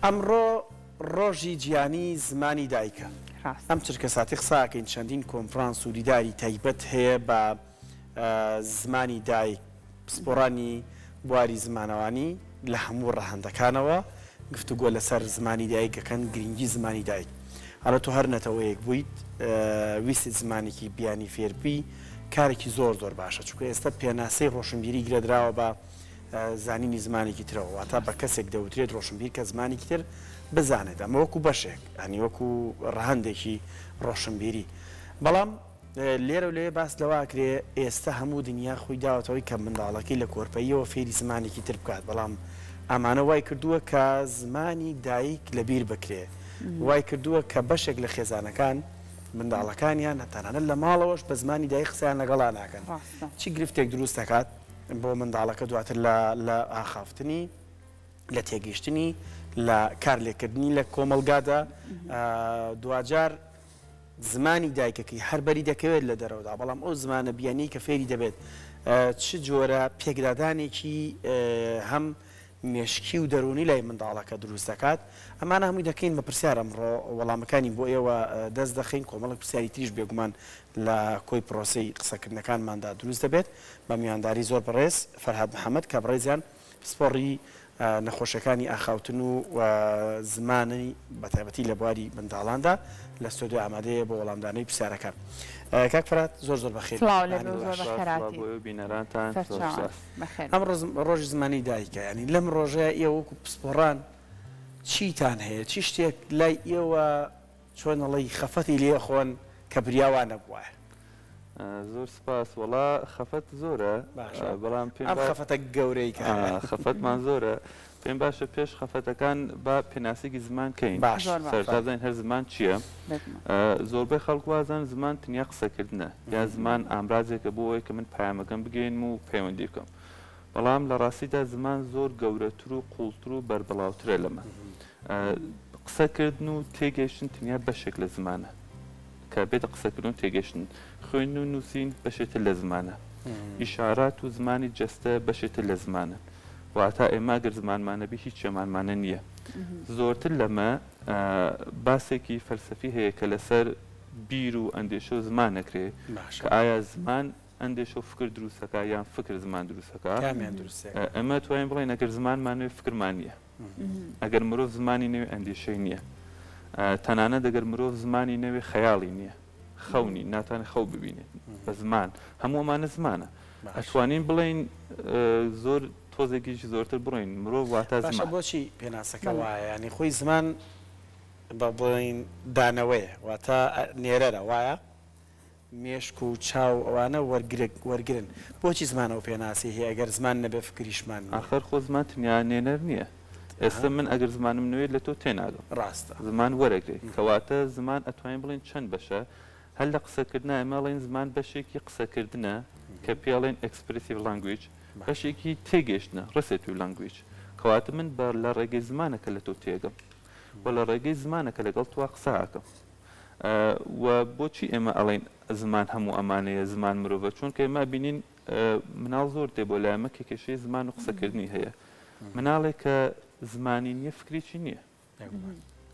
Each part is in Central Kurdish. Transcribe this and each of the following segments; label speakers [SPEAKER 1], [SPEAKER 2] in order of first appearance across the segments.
[SPEAKER 1] ئەمڕۆ ڕۆژی گیانی زمانی دایکە. ئەم چرکە ساتی قساکەین چەندین کۆنفرانس و دیداری تایبەت هەیە بە زمانی دایک، پسپۆڕانی بواری زمانەوانی لە هەموو ڕەهەندەکانەوە گفتوگۆ لەسەر زمانی دایکەکەن، گرنگی زمانی دایک. هەڵە تۆ هەر نەتەوەیەک بوویت ویست زمانێکی بیانی فێربووی، کارێکی زۆر زۆر باشە، چونکە ئێستا پێناسەی ڕۆشنبیری گرێدراوە بە زانینی زمانێکی ترەوە، واتە بە کەسێک دەوترێت ڕۆشنبیر کە زمانێکی تر بزانێت. ئەمە وەکو بەشێک، هەنی وەکو ڕەهەندێکی ڕۆشنبیری. بەڵام لێرە و لێ باس لەواکرێ ئێستا هەموو دنیا خۆی داوەتەوەی کە منداڵەکەی لە کۆرپەیەوە فێری زمانێکی تر بکات، بەڵام ئەمانە وای کردووە کە زمانی دایک لەبیر بکرێ، وای کردووە کە بەشێک لە خێزانەکان منداڵەکانیان هەتانانە لە ماڵەوەش بە زمانی دایک قسەیان لەگەڵا ناکەن. چی گرفتێک دروست دەکات بۆ منداڵەکە دواتر لە ئاخافتنی، لە تێگەیشتنی، لە کارلێکردنی لە کۆمەلگادا دوجار زمانی دایکەکەی هەربەری دەکەوێت لە دەرەوەدا، بەڵام ئەو زمانە بیانی کە فێری دەبێت چ جۆرە پێکدادانێکی هەم مێشکی و دەرونی لای منداڵەکە دروست دەکات. ئەمانە هەمووی دەکەین بە پرسیار ئەمڕۆ وەڵامەکانی بۆ ئێوە دەست دەخین، کۆمەڵک پرسیاری تریش بێگومان لە کۆی پرۆسەی قسەکردنەکانماندا دروست دەبێت بە میوانداری زۆر بەڕێز فەرهاد محەممەد کە بڕێزیان پسپۆڕی نەخۆشەکانی ئاخاوتن و زمانی بەتایبەتی لە بواری منداڵاندا لە ستۆدیۆ ئامادەیە بۆ وەڵامدانەی پرسیارەکان. کاک فەرهاد زۆر زۆر بەخێر. ئەم ڕۆژی زمانی دایکە، ینی لەم ڕۆژەیە ئێوە وەکو پسپۆڕان چیتان هەیە؟ چی شتێک لای ئێوە چۆنەڵی خەفەتی لێ خۆن کە بریاوان نەبووە؟
[SPEAKER 2] زۆر سپاس. وەڵا خەفەت زۆرە، بەڵام
[SPEAKER 1] ئەم خەفەتە گەورەی کە
[SPEAKER 2] خەفەتمان زۆرە. پێم باشە پێش خەفەتەکان با پێناسێکی زمان کەین، سەرتازین هەر زمان چییە؟ زۆربەی خەڵک وازان زمان تەنیا قسەکردنە، یا زمان ئامرازێکە بۆ ئەوەی کە من پەیامەکەم بگەین و پەیوەندی بکەم. بەڵام لە ڕاستیدا زمان زۆر گەورەتر و قوڵتر و بەربڵاوترە لەمە. قسەکردن و تێگەیشتن تەنیا بەشێک لە زمانە، کە بێتە قسەکردن و تێگەشتن. خوێندن و نووسین بەشێتر لە زمانە، ئیشارات و زمانی جەستە بەشێتر لە زمانە، واتە ئێمە ئەگەر زمانمانەبی هیچ شێمانمانە نییە. زۆرتر لەمە باسێکی فەلسەفی هەیە کە لەسەر بیر و ئەندێشە و زمان نەکرێ کە ئایا زمان ئەندێشە و فکر دروستەکە یان فکر زمان دروستەکە. ئەمە توانین بڵێن ئەگەر زمانمان نوێ فکرمان نییە، ئەگەر مرۆڤ زمانی نوێ ئەندێشەی نییە، تەنانەت ئەگەر مرۆڤ زمانی نوێ خەیاڵی نییە، خەونی ناتوانێت خەو ببینێت بە زمان. هەموو ئەمانە زمانە. ئەتوانین بڵێن زۆر تۆزێکیش زۆرتر بڕین مرۆڤ واتە زمان.
[SPEAKER 1] بۆچی پێناسەکە وایە؟ ینی خۆی زمان بە بڵین دانەوەیە، واتە نێرەرە وایە مێشک و چاو ئەوانە وەرگرن. بۆچی زمانەوە پێناسی هەیە ئەگەر زمان نەبێ فکریشمان؟
[SPEAKER 2] ئاخر خۆ زمان تەنیا نێنەر نییە. ئێستا من ئەگەر زمانم نوێت لە تۆ تێناگەم، ڕاستە زمان وەرەگرێت، کەواتە زمان ئەتوانین بڵین چەند بەشە. هەر لە قسەکردن ئەمەڵێن زمان بەشێکی قسەکردنە کە پێڵێن ئەکسپرسیڤ لانگویج، بەشێکی تێگەشتنە ڕسێتیڤ لانگویج، کەواتە من بە لە ڕێگەی زمانەکە لە تۆ تێگەم و لە ڕێگەی زمانەکە لەگەڵ توا قسەکەم. و بۆچی ئێمە ئەڵێن زمان هەموو ئەمانەیە زمان مرۆڤە؟ چونکە ئێمە بینین مناڵ زۆر دێ بۆ لایەمە کە کێشەی زمان و قسەکردنی هەیە. مناڵێک کە زمانی نییە فکرێکی نییە،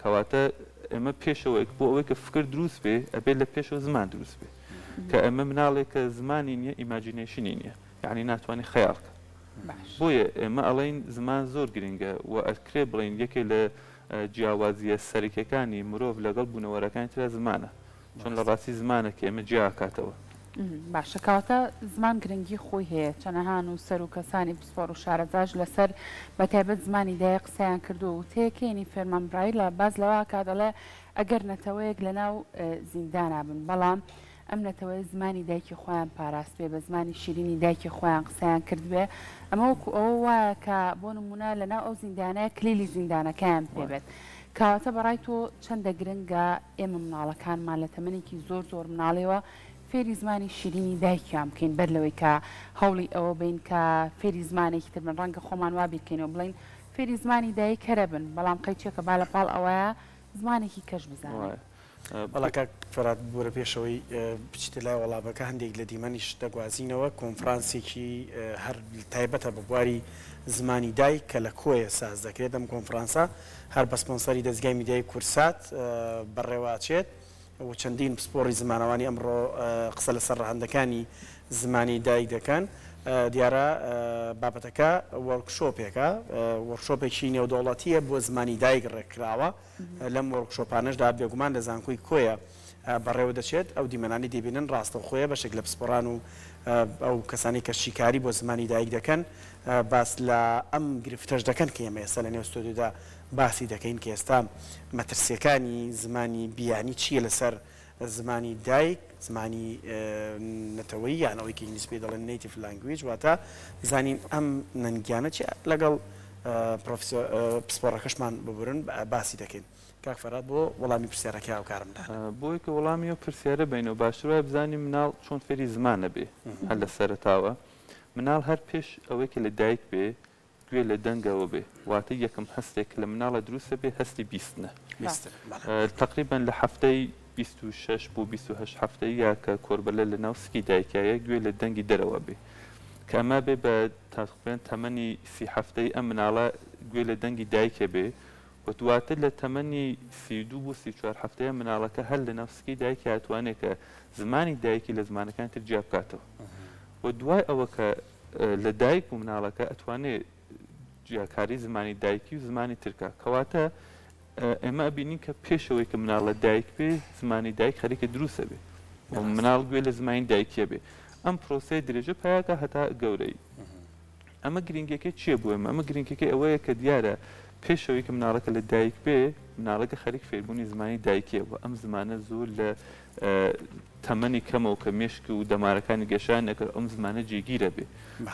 [SPEAKER 2] کەواتە ئێمە پێشەوەیەک بۆ ئەوەی کە فکر دروست بێ ئەبێت لە پێشەوە زمان دروست بێ، کە ئەمە مناڵێک کە زمانی نییە ئیماجینێشنی نییە، یعنی ناتوانێت خەیاڵکە. بۆیە ئێمە ئەڵێن زمان زۆر گرنگە و ئەکرێ بڵین یەکێ لە جیاوازیە سەرەکیەکانی مرۆڤ لەگەڵ بوونەوەرەکانی ترە زمانە، چۆن لە ڕاستی زمانە کە ئێمە جیاکاتەوە.
[SPEAKER 3] باشە، کەواتە زمان گرنگی خۆی هەیە. چەنەهان و سەر و کەسانی پسپۆڕ و شارەزاش لەسەر بەتایبەت زمانی دایە قسەیان کردو و تێکێنی فێرمانبرایی لە باز لەوە کات دەڵێ ئەگەر نەتەوەیەک لەناو زیندانا بن، بەڵام ئەم نەتەوەی زمانی دایکی خۆیان پاراست بێ، بە زمانی شیرینی دایکی خۆیان قسەیان کرد بێ، ئەمە وەکو ئەوە وایە کە بۆ نمونە لەناو ئەو زیندانەیە کلیلی زیندانەکەیان پێبێت. کەواتە بەڕای تۆ چەندە گرنگە ئێمە مناڵەکانمان لە تەمەنێکی زۆر زۆر مناڵیەوە فێری زمانی شیرینی دایکیان بکەین، بەر لەوەی کە هەوڵی ئەوە بین کە فێری زمانێکی تر من ڕەنگە خۆمان وا بیرکەینەوە بڵین فێری زمانی دایک هەرە بن، بەڵام قەیچێکە با لە پاڵ ئەوەیە زمانێکی کەش بزانێت.
[SPEAKER 1] وڵاکە فەرات بووە پێشەوەی بچیتە لای وەڵامەکە هەندێک لە دیمەنیش دەگوازینەوە کۆنفرانسێکی هەر تایبەتە بە بواری زمانی دایک کە لە کۆیە ساز دەکرێت ئەم کۆنفرانسا هەر بە سپۆنسەری دەستگای میدیای کورسات بەڕێواچێت و چەندین پسپۆڕی زمانەوانی ئەمڕۆ قسە لەسەر ڕەهەندەکانی زمانی دایک دەکەن دیارە بابەتەکە وەرکشۆپێکە وەرکشۆپێکی نێودەوڵەتیە بۆ زمانی دایک ڕێکراوە لەم وەرکشۆپانەشدا بێگومان لە زانکۆی کۆیە بەڕێوە دەچێت ئەو دیمەنانی دەبینن ڕاستەوخۆیە بەشێک لە پسپۆڕان و ئەو کەسانی کە شیکاری بۆ زمانی دایک دەکەن باس لە ئەم گرفتەش دەکەن کە ئێمە ئێستا لە نێو ستۆدیۆدا باسی دەکەین کە ئێستا مەترسیەکانی زمانی بیانی چییە لەسەر زمانی دایک زمانی نەتەوەی یانەوەی کە ئینگلیزی پێ دەڵێن نیتیڤ لانگویج واتە زانین ئەم نەنگیانە چی لەگەڵ پسپۆڕەکەشمان ببورن باسی دەکەین کاک فەرات بۆ وەڵامی پرسیارەکە هاوکارمدا
[SPEAKER 2] بۆی کە وەڵامی ئەو پرسیارە بینەوە باشترە بزانین مناڵ چۆن فێری زمانە بێ هەر لە سەرەتاوە مناڵ هەر پێش ئەوەی کە لە دایک بێ گوێ لە دەنگەوە بێ واتە یەکەم هەستێک لە مناڵە دروستە بێ هەستی بیستنە تقریبا لە هەفتەی 26 بۆ 28 هەفتەی یا کە کۆربەلە لە ناو سکی دایکایە گوێ لە دەنگی دەرەوە بێ کە ئەمە بێ بە تقریبا تەمەنی 30 هەفتەی ئەم مناڵە گوێ لە دەنگی دایکە بێ و دواتر لە تەمەنی 32 بۆ 34 هەفتەیە مناڵەکە هەر لە ناو سکی دایکی هاتوانێت کە زمانی دایکی لە زمانەکان تر جیا بکاتەوە و دوای ئەوە کە لە دایک و مناڵەکە ئەتوانێت جیاکاری زمانی دایکی و زمانی ترکە کەواتە ئێمە بینین کە پێشەوەی کە مناڵە دایک بێ زمانی دایک خەریکە دروستە بێ و مناڵ گوێ لە زمانی دایکیە بێ ئەم پرۆسەی درێژە پایاکە هەتا گەورەی ئەمە گرنگەکە چییە بووە ئەمە گرنگەکە ئەوەیە کە دیارە پێشەوەی کە مناڵەکە لە دایک بێ مناڵەکە خەریک فێربوونی زمانی دایکیەوە ئەم زمانە زۆر لە تەمەنی کەمەوە کە مێشک و دەمارەکانی گەشان نەکرد ئەم زمانە جێگیرە بێ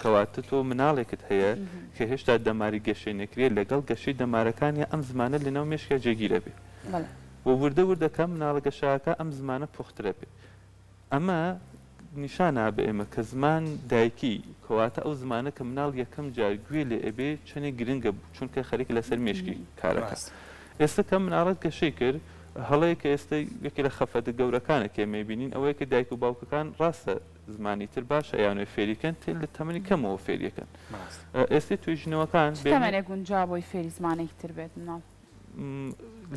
[SPEAKER 2] کەواتە تۆ مناڵێکت هەیە کە هێشتا دەماری گەشەی نەکرێت لەگەڵ گەشەی دەمارەکانی ئەم زمانە لەناو مێشکە جێگیرە بێ بۆ وردە وردەکە مناڵە گەشاکە ئەم زمانە پوخترە بێ ئەمە نیشانە بە ئێمە کە زمان دایکی کەواتە ئەو زمانە کە مناڵ یەکەم جار گوێ لێ ئەبێ چەندێک گرنگە چونکە خەریک لەسەر مێشکی کارەکە ئێستا کە مناڵەت گەشەی کرد هەڵەیە کە ئێستا یەکی لە خەفەتە گەورەکانە کە ئێمە بینین ئەوەیە کە دایک و باوکەکان ڕاستە زمانی تر باشە یانوێ فێریکەن تێ لە تەمەنی کەمەوە فێریەکەن ئێستا توێژینەوەکان
[SPEAKER 3] تەمەنێک گونجا بۆی فێری زمانێکی تر بێت مناڵ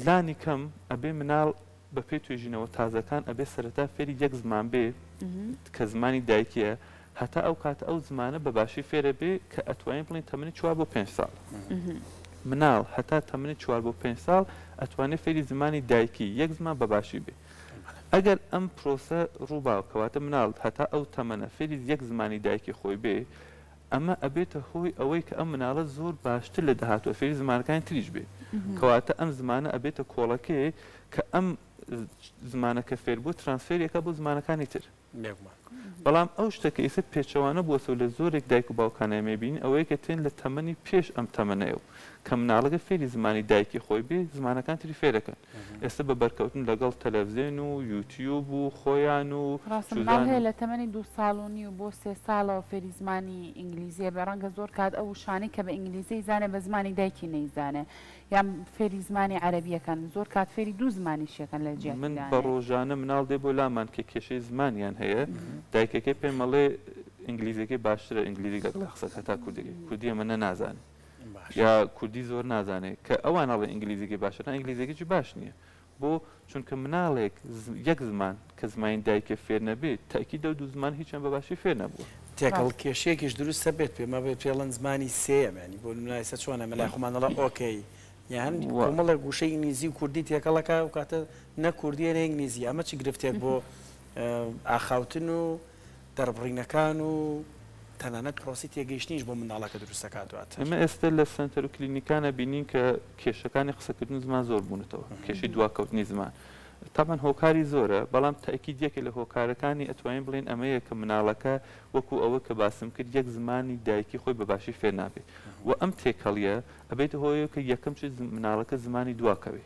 [SPEAKER 2] لانی کەم ئەبێ مناڵ بە پێی توێژینەوە تازەکان ئەبێ سەرەتا فێری یەک زمان بێ کە زمانی دایکیە هەتا ئەو کاتە ئەو زمانە بە باشی فێرە بێ کە ئەتوانین بڵین تەمەنی 4 بۆ 5 ساڵ مناڵ هەتا تەمەنی 4 بۆ 5 ساڵ ئەتوانێت فێری زمانی دایکی یەک زمان بەباشی بێ ئەگەر ئەم پرۆسە ڕووباوکەواتە مناڵ هەتا ئەو تەمەنە فێری یەک زمانی دایکی خۆی بێ ئەمە ئەبێتە هۆی ئەوەی کە ئەم مناڵە زۆر باشتر لە داهاتوە فێری زمانەکانی تریش بێ کەواتە ئەم زمانە ئەبێتە کۆڵەکەی کە ئەم زمانەکە فێر بوو ترانسفێریەکە بۆ زمانەکانی تر بەڵام ئەو شتەکە ئێستا پێچەوانە بۆ سەو لە زۆرێک دایک و باوکانە بین ئەوەیە کە تێن لە تەمەنی پێش ئەم تەمەنەیە و کە مناڵەکە فێری زمانی دایکی خۆی بێ زمانەکان تری فێرەکەن ئێستا بە بەرکەوتن لەگەڵ تەلەڤیزیۆن و یوتیوب و خۆیان و
[SPEAKER 3] هەیە لە تەمەنی 2 ساڵونی و بۆ 3 ساڵەوە فێری زمانی ئینگلیزیە بە ڕەنگە زۆر کات ئەو شانەی کە بە ئینگلیزی زانێ بە زمانی دایکی نەیزانێ یان فێری زمانی عەرەبیەکەن زۆر کات فێری 2 زمانی شێکەن لە جێ
[SPEAKER 2] من بە ڕۆژانە مناڵ دێ بۆ لامان کە کێشەی زمانیان هەیە دایکەکەی پێم مەڵێ ئینگلیزیەکەی باشترە ئینگلیزی لەگەڵ قسەت هەتا کوردەکەی کوردی ئەمە نەنازانێ یا کوردی زۆر نازانێت کە ئەوان ئەڵێ ئینگلیزیەکەی باشتر ئینگلیزیەکەی باش نییە بۆ چونکە مناڵێک یەک زمان کە زمانی دایکە فێر نەبێت تاکیدە و 2 زمان هیچیان بەباشی فێر نەبووە
[SPEAKER 1] تێکەڵ کێشەیەکیش دروستە بێت پێمە بێت پێڵەن زمانی سێمانی بۆ منایسە چۆنە مەلای خۆمانەڵە ئۆکەی یان کۆمەڵە گوشەی ئینگلیزی و کوردی تێکەڵەکە و کاتە نە کوردیە نە ئینگلیزی ئەمە چی گرفتێک بۆ ئاخاوتن و دەربڕینەکان و تەنانەت پرۆسی تێگەیشتنیش بۆ منداڵەکە دروستەکاتوات
[SPEAKER 2] ئەمە ئێستا لە سنتەر و کلینیکانە بینین کە کێشەکانی قسەکردن زمان زۆر بوونەتەوە کێشی دواکەوتنی زمان تامان هۆکاری زۆرە بەڵام تاکیدیەکە لە هۆکارەکانی ئەتوانین بڵێن ئەمەیە کە مناڵەکە وەکو ئەوە کە باسم کرد یەک زمانی دایکی خۆی بەباشی فێر نابێت و ئەم تێکەڵیە ئەبێتە هۆیە کە یەکەم مناڵەکە زمانی دواکەوێ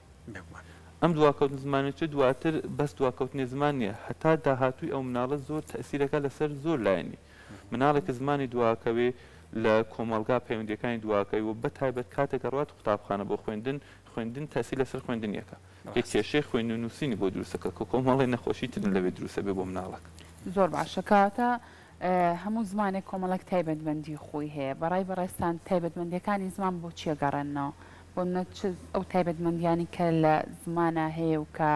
[SPEAKER 2] ئەم دواکەوتن زمانێت دواتر بەس دواکەوتنی زمان نییە هەتا داهاتووی ئەو مناڵە زۆر تەسیرەکە لەسەر زۆر لایەنی مناڵێک زمانی دواکەوێ لە کۆمەلگا پەیوەندیەکانی دواکەوی و بە تایبەت کاتێکە ڕات قوتابخانە بۆ خوێندن خوێندن تاسی لەسەر خوێندنیەکە کێشەی خوێندنووسینی بۆ دروستەکە کە کۆمەڵی نەخۆشی ترن لەوێ دروستە بێ بۆ مناڵک
[SPEAKER 3] زۆر باشەکەواتە هەموو زمانێک کۆمەڵک تایبەتمەندی خۆی هەیە بەڕای بەڕێستان تایبەتمەندیەکانی زمان بۆ چیە گەڕێنەوە بۆ ئەو تایبەتمەندیانی کە لە زمانە هەیە و کە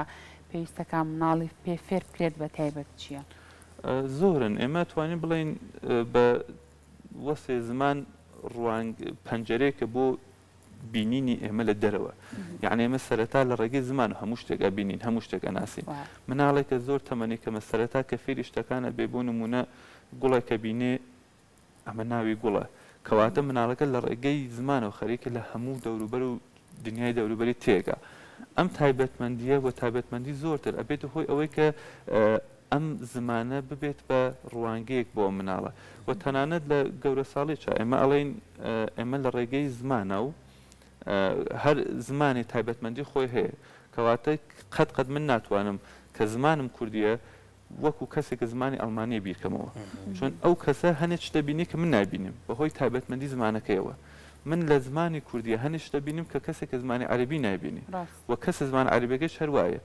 [SPEAKER 3] پێویستەکان مناڵی پێ فێر بکرێت بە تایبەت چییە؟
[SPEAKER 2] زۆرن ئێمە توانین بڵین بە وەسێ زمان پەنجەرەیەکە بۆ بینینی ئێمە لە دەرەوە یعنی ئێمە سەرەتا لە ڕێگەی زمان هەموو شتێک بینین هەموو شتێک ناسین مناڵێکە زۆر تەمەنی کەمە سەرەتا کە فێری شتەکانە بێ بۆ نمونە گوڵێکە بینێ ئەمە ناوی گوڵە کەواتە مناڵەکە لە ڕێگەی زمانەوە خەریکە لە هەموو دەوروبەر و دنیای دەوروبەری تێگا ئەم تایبەتمەندیە و تایبەتمەندی زۆرتر ئەبێت هۆی ئەوەی کە ئەم زمانە ببێت بە ڕوانگەیەک بۆ مناڵە و تەنانەت لە گەورە ساڵێکە ئێمە ئەڵێن ئێمە لە ڕێگەی زمانە و هەر زمانی تایبەتمەندی خۆی هەیە کەواتە قەت من ناتوانم کە زمانم کوردیە وەکو کەسێک زمانی ئەڵمانی بیرکەمەوە چۆن ئەو کەسە هەنێک شتە بینی کە من نبینم بەهۆی تایبەتمەندی زمانەکەیەوە من لە زمانی کوردیە هەنێک شتە بینیم کە کەسێک زمانی عەربی نایبینی و کەسە زمان عەربیەکەش هەروایە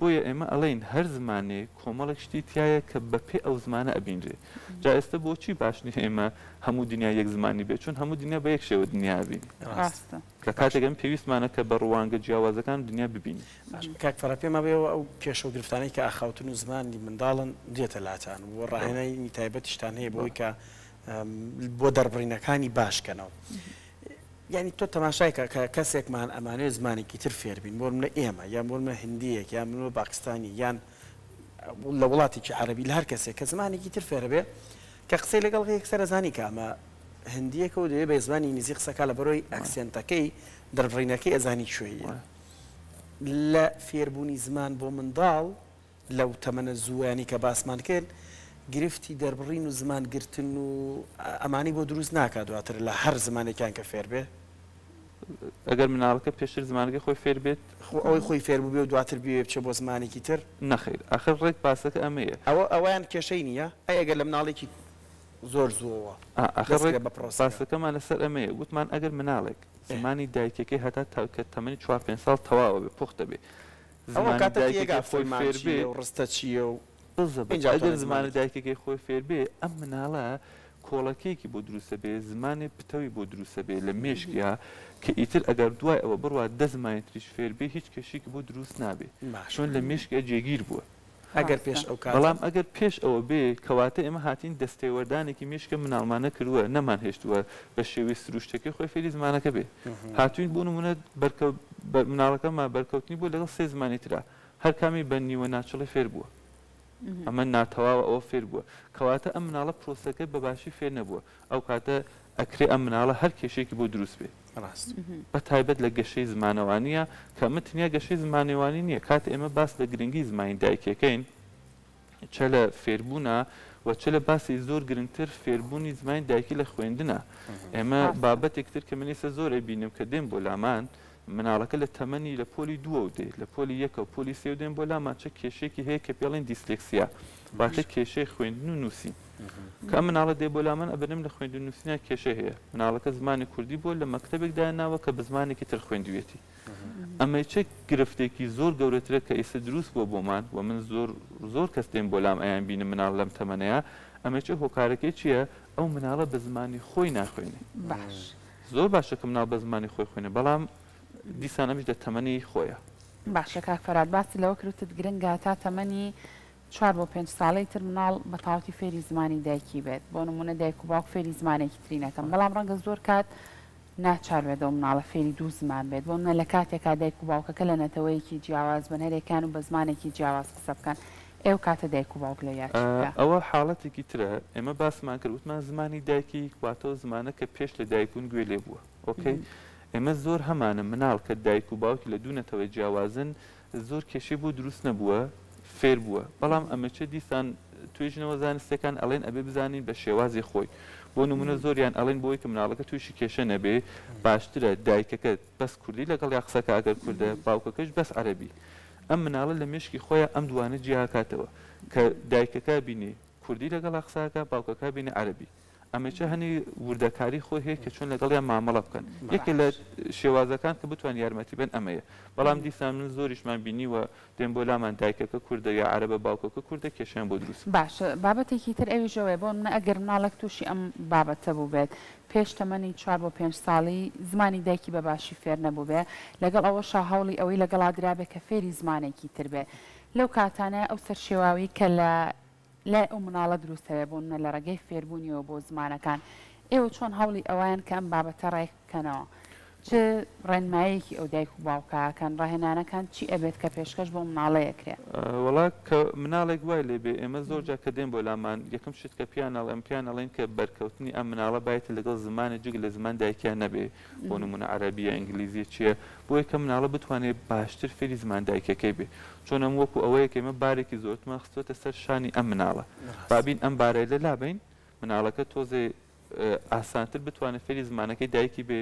[SPEAKER 2] بۆیە ئێمە ئەڵێن هەر زمانێ کۆمەڵێک شتی تایە کە بەپێ ئەو زمانە ئەبینرێ جا ئێستا بۆچی باشنی ئێمە هەموو دنیا یەک زمانی بێت چون هەموو دنیا بە یەک شێوە دنیا بین لە کاتێکم پێویستمانە کە بە ڕوانگە جیاوازەکان دنیا ببینی
[SPEAKER 1] کاک فەرە پێمە بێەوە ئەو کێشە و گرفتانەی کە ئاخاوتن و زمانی منداڵن دێتە لاتان و ڕاهێنەی تایبەتیشتان هەیە بۆی کە بۆ دەربڕینەکانی باشکەنەوە یعنی تۆ تەماشای کە کەسێکمان ئەمانەیە زمانێکی تر فێربین بۆ منە ئێمە یان بۆ منە هندیەک یان منە پاکستانی یان لە وڵاتێکی عەربی لە هەر کەسێک کە زمانێکی تر فێرە بێ کە قسەی لەگەڵ یەکسەر ئەزانی کە ئەمە هندیەکە و دەوێت بە زمانی نزیک قسەکە لە بەرۆی ئەکسێنتەکەی دەربڕینەکەی ئەزانی شوێیە لە فێربوونی زمان بۆ منداڵ لەو تەمەنە زووانی کە باسمان کرد گرفتی دەربڕین و زمان گرتن و ئەمانی بۆ دروست ناکات دواتر لە هەر زمانێکیان کە فێر بێ
[SPEAKER 2] ئەگەر مناڵەکە پێشتر زمانەکەی خۆی فێر بێت
[SPEAKER 1] ئەوەی خۆی فێر بوو بێ و دواتر بێ بچێ بۆ زمانێکی تر
[SPEAKER 2] نەخیر ئاخر ڕێک باسەکە ئەمەیە
[SPEAKER 1] ئەویان کێشەی نییە ئەگەر لە مناڵێکی زۆر زۆوە
[SPEAKER 2] باسەکەمان لەسەر ئەمەیە گوتمان ئەگەر مناڵێک زمانی دایکەکەی هەتا کە تەمەنی 4-5 ساڵ تەواوە بێ پوختە بێ
[SPEAKER 1] خۆی فێر بێ و ڕستە چیە و
[SPEAKER 2] ئەگەر زمانی دایکەکەی خۆی فێر بێ ئەم مناڵە کۆڵەکەیەکی بۆ دروستە بێ زمانی پتەوی بۆ دروستە بێ لە مێشکیا کە ئیتر ئەگەر دوای ئەوە بڕوە 10 زمانی تریش فێر بێ هیچ کێشێکی بۆ دروست نابێ چۆن لە مێشکە جێگیر بووە
[SPEAKER 1] ئەگەر پێش ئەو
[SPEAKER 2] بەڵام ئەگەر پێش ئەوە بێ کەواتە ئێمە هاتین دەستێوەردانێکی مێشکە مناڵمانە کردووە نەمان هێشتووە بە شێوەی سروشتەکەی خۆی فێری زمانەکە بێ هاتوین بۆ نمونە مناڵەکەمان بەرکەوتنی بۆ لەگەڵ 3 زمانی ترا هەر کامی بە نیوە ناچڵی فێر بووە ئەمە ناتەواوە ئەوە فێر بووە کەواتە ئەم مناڵە پرۆسەکەی بەباشی فێر نەبووە ئەو کاتە ئەکرێ ئەم مناڵە هەر کێشێکی بۆ دروست بێ بە تایبەت لە گەشەی زمانەوانیە کە ئەمە تەنیا گەشەی زمانێوانی نییە کات ئێمە باس لە گرنگی زمانی دایکەکەین چە لە فێربوونە و چە لە باسی زۆر گرنگتر فێربوونی زمانی دایکی لە خوێندنە ئێمە بابەتێکتر کە منیسە زۆر بینم کە دێن بۆ لامان مناڵەکە لە تەمەنی لە پۆلی دووە و دێ لە پۆلی یەکە و پۆلی سێ و دێن بۆ لامان چە کێشێکی هەیە کە پێڵێن دیسلێکسیا واتە کێشەی خوێندن و نووسین کە مناڵە دێ بۆ لامان ئەبنم لە خوێندن نووسینە کێشە هەیە مناڵەکە زمانی کوردی بۆ لە مەکتەبێکدا ناوە کە بە زمانێکی تر خوێندوێتی ئەمە چێک گرفتێکی زۆر گەورەترە کە ئێستا دروست بۆ بۆمان و من زۆر کەس دێن بۆ لام ئەیان بینم مناڵ لەم تەمەنەیە ئەمە چێ هۆکارەکەی چییە ئەو مناڵە بە زمانی خۆی ناخوێنێ زۆر باشە کە مناڵ بە زمانی خۆی خوێنێ بەڵام دیسانەمیش لە تەمەنی خۆیە
[SPEAKER 3] باشە کاک فەراد باسی لەوە کردوتت گرنگە تا تەمەنی 4 بۆ 5 ساڵەی تر مناڵ بە تاوەتی فێری زمانی دایکی بێت بۆ نمونە دایک و باوک فێری زمانێکی ترینەکەم بەڵام ڕەنگە زۆر کات ناچارێتەوە مناڵە فێری 2 زمان بێت بۆ منە لە کاتێکا دایک و باوکەکە لە نەتەوەیەکی جیاواز بن هەرێکان و بە زمانێکی جیاواز قسە بکەن ئێو کاتە دایک و باوک لە یاکە
[SPEAKER 2] ئەوە حاڵەتێکی ترە ئێمە باسمان کرد وتمان زمانی دایکی واتەوە زمانە کە پێش لە دایکون گوێ لێ بووە ئۆکەی ئێمە زۆر هەمانە مناڵ کە دایک و باوکی لە دوو نەتەوەی جیاوازن زۆر کێشەی بۆ دروست نەبووە فێر بووە بەڵام ئەمە چه دیسان توێژنەوە زانستەکان ئەڵێن ئەبێ بزانین بە شێوازی خۆی بۆ نمونە زۆریان ئەڵێن بۆی کە مناڵەکە تووشی کێشە نەبێ باشترە دایکەکە بەس کوردی لەگەڵ یا قسەکە ئەگەر کوردە باوکەکەش بەس عەرەبی ئەم مناڵە لە مێشکی خۆیان ئەم دوانە جیاکاتەوە کە دایکەکە بینێ کوردی لەگەڵ قسەکە باوکەکە بینێ عەرەبی ئەمەچە هەنی وردەکاری خۆی هەیە کە چۆن لەگەڵیان مامەڵە بکەن یەکێ لە شێوازەکان کە بتوان یارمەتی بن ئەمەیە بەڵام دیسان من زۆریشمان بینیوە دێن بۆ لامان دایکەکە کوردە یا عەرەبە باوکەکە کوردە کێشیان بۆ دروست
[SPEAKER 3] باش بابەتێکی تر ئەویژەوەی بۆ منە ئەگەر مناڵک تووشی ئەم بابەتە بوو بێت پێش تەمەنی 4 بۆ 5 ساڵی زمانی دایکی بە باشی فێر نەبوو بێ لەگەڵ ئەوە هەوڵی ئەوەی لەگەڵا درابێ کە فێری زمانێکی تر بێ لەو کاتانە ئەو سەرشێواوی کە لە ئەو مناڵە دروستەوێ بوون لە ڕێگەی فێربوونیەوە بۆ زمانەکان ئێوە چۆن هەوڵی ئەویان کە ئەم بابەتە ڕێککەنەوە چ ڕێنمایەکی ئەو دایک و باوکەکان ڕاهێنانەکان چی ئەبێت کە پێشکەش بۆ مناڵەیەکرێ
[SPEAKER 2] وڵا کە مناڵێک وای لێبێ ئێمە زۆرجا کە دێن بۆ لامان یەکەم شت کە پیانەڵ ئەم پیانەڵێن کە بەرکەوتنی ئەم مناڵە باێتە لەگەڵ زمانە جگ لە زمان دایکیان نەبێ بۆ نمونە عەرەبیە ئینگلیزی چییە بۆیە کە مناڵە بتوانێت باشتر فێری زمان دایکەکەی بێ چۆن ئەم وەکو ئەوەیە کە ئێمە بارێکی زۆرتمە خستۆتە سەر شانی ئەم مناڵە بابین ئەم بارەی لە لابین مناڵەکە تۆزێ ئاسانتر بتوانێت فێری زمانەکەی دایکی بێ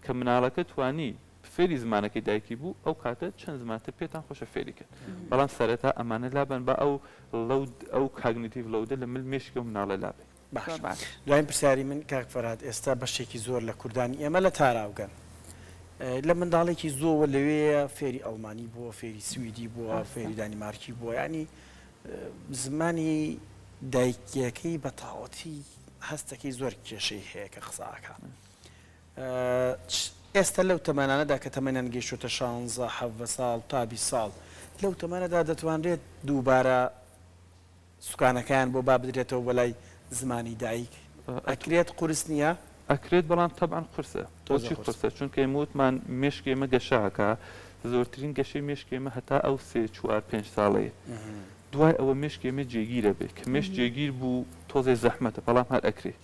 [SPEAKER 2] کە مناڵەکە توانی فێری زمانەکەی دایکی بوو ئەو کاتە چەند زمانتر پێتان خۆشە فێری کرد بەڵام سەرەتا ئەمانە لابن بە ئەو کاگنیتیڤ لەودە لە مل مێشکی و مناڵە لابێ
[SPEAKER 1] باش دوایین پرسیاری من کاک فەرهاد ئێستا بەشێکی زۆر لە کوردانی ئێمە لە تاراوگەن لە منداڵێکی زۆر لەوەیە فێری ئەڵمانی بووە فێری سویدی بووە فێری دانیمارکی بووە ینی زمانی دایکیەکەی بە تاوەتی هەستەکەی زۆر کێشەی هەیە کە قساکە ئێستا لەو تەمەانەدا کە تەمەنیان گەیشتوتە 16 17 ساڵ تا 20 ساڵ لەو تەمەانەدا دەتوانرێت دووبارە سوکانەکان بۆ با بدرێتەوە بەلای زمانی دایک ئەکرێت قورس نییە
[SPEAKER 2] ئەکرێت بەڵام تەبعاً قورسە تۆچی قورسە چونکە ئێمەوتمان مێشکی ئێمە گەشاکە زۆرترین گەشەی مێشکی ئێمە هەتا ئەو 3 4 5 ساڵەیە دوای ئەوە مێشکی ئێمە جێگیرە بێت کە مێش جێگیر بوو تۆزێ زەحمەتە بەڵام هەر ئەکرێت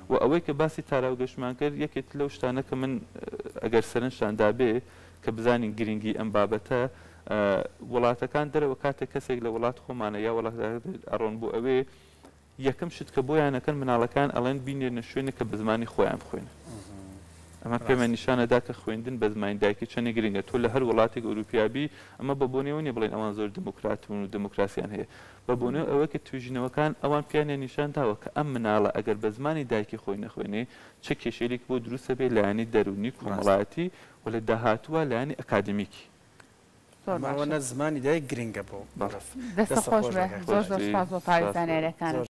[SPEAKER 2] و ئەوەی کە باسی تاراوگەشتمان کرد یەکێت لەو شتانە کە من ئەگەر سەرنجشاندا بێ کە بزانین گرنگی ئەم بابەتە وڵاتەکان دەرەوە کاتێک کەسێک لە وڵات خۆمانە یا وڵات ئەڕۆن بۆ ئەوێ یەکەم شت کە بۆیانەکەن مناڵەکان ئەڵێن بینێنە شوێنە کە بە زمانی خۆیان بخوێنە ئەمە پێمە نیشانەدا کە خوێندن بە زمانی دایکی چەندی گرنگە تۆ لە هەر وڵاتێک ئەوروپیابی ئەمە بە بۆنەوە نیە بڵێن ئەوان زۆر دموکراتون و دموکراسیان هەیە بە بۆنەوە ئەوە کە توێژینەوەکان ئەوان پیانە نیشان داوە کە ئەم مناڵە ئەگەر بە زمانی دایکی خۆی نەخوێنێ چه کێشەیەک بۆ دروستە بێ لایەنی دەرونی کۆمەڵایەتی و لە داهاتووە لایەنی ئەکادمیکی
[SPEAKER 1] ماوەنە زمانی دایک گرنگە بۆ
[SPEAKER 3] دەستە خۆش بێ زۆر زۆر سپاس بۆ پاویزانێرەکانت